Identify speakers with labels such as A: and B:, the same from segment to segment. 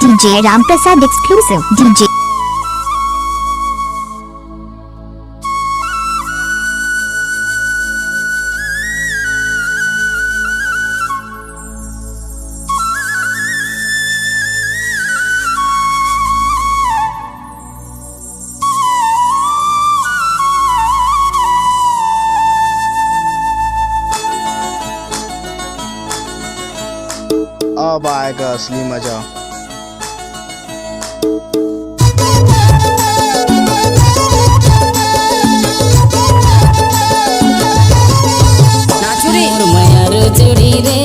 A: DJ Ramprasad exclusive. DJ
B: अब आएगा असली मजा।
C: जोड़ी रे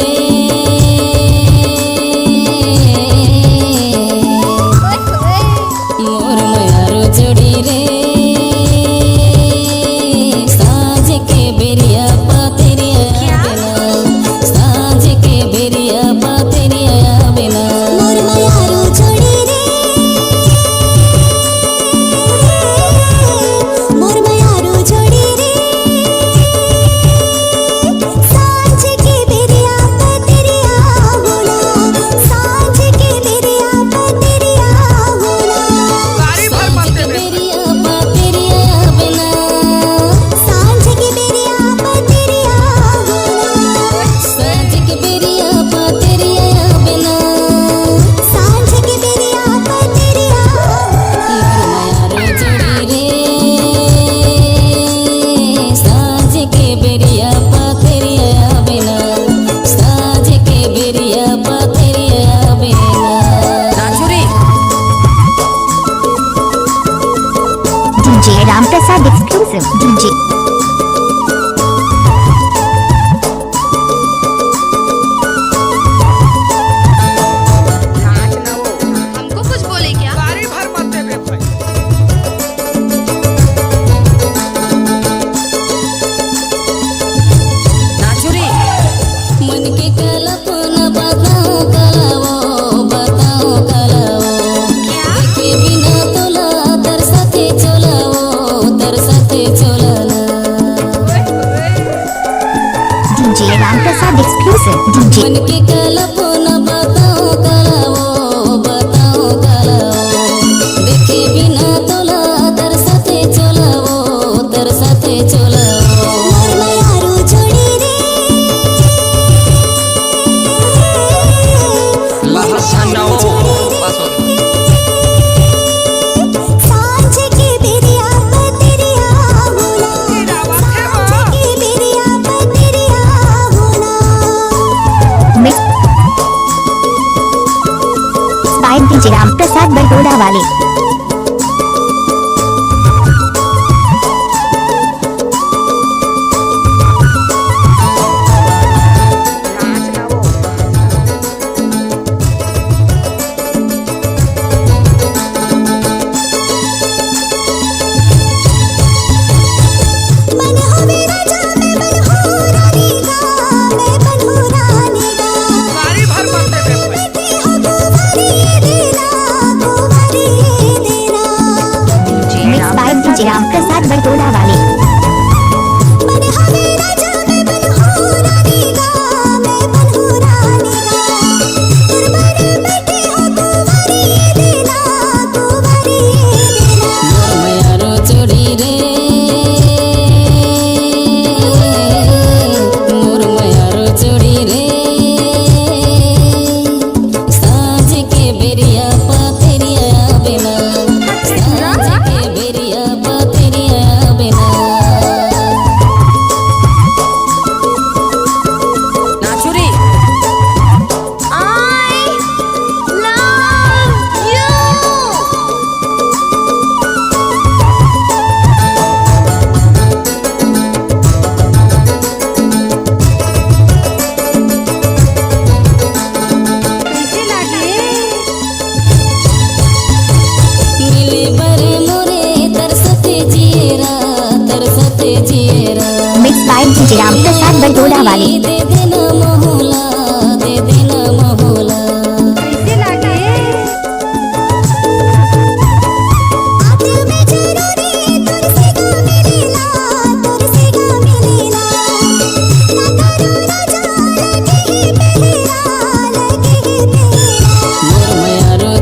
C: मोर मयारो जोड़ी रे साँझ के बेरिया पातेरिया बिना साँझ के बेरिया पातेरिया बिना मोर मयारो जोड़ी रे मोर मयारो जोड़ी रे
A: DJ Ramprasad exclusive. DJ
D: हमको कुछ बोले क्या?
E: गाड़ी भर मत दे बे भाई।
C: नाचुरी मन के कल्पना बताओ कलावो बताओ कलावो
D: क्या?
C: के बिना तोला तरसते चोलाना
A: DJ Ramprasad exclusive. DJ
C: मन के कल्पना बताओ कलावो देखे बिना तोला तरसते चोलावो मोर मयारो जोड़ी रे सांझ के बेरिया पतेरिया होला सांझ के बेरिया पतेरिया होला
A: mix by DJ Ramprasad Bargoda Wali.
C: मन हो मेरा जा मैं बन हो रानी गा मैं बन हो रानी गा
E: गाड़ी भर मत दे बे भाई।
C: बैठी हो कुंवारी देना
A: Mix by DJ Ramprasad Bargoda Wali.
C: मन हो मेरा जा मैं बन हो रानी गा मैं बन हो रानी गा कुर्बानी बैठी हो कुंवारी देना मोर मयारो जोड़ी रे मोर मयारो जोड़ी रे साँझ के बेरिया पातेरिया बिना साँझ के बेरिया पातेरिया बिना नाचुरी
D: I love you. कैसे लगे?
C: मिले बरे मोरे तरसते जिएरा
A: Mix by DJ Ramprasad Bargoda Wali.
C: दे देना मोहला
D: कैसे लगे?
C: दिल में जरूरी तुरसे गा मिलेला ना करो राजा लगे ही पहला मोर मयारो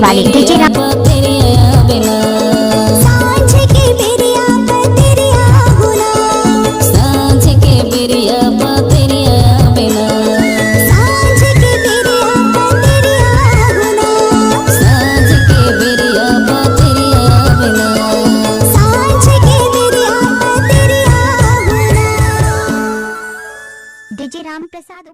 A: वाले डीजे राम
C: सांझ के बेरिया पतेरिया गुना सांझ के बेरिया पतेरिया गुना सांझ के बेरिया पतेरिया गुना
A: डीजे राम प्रसाद।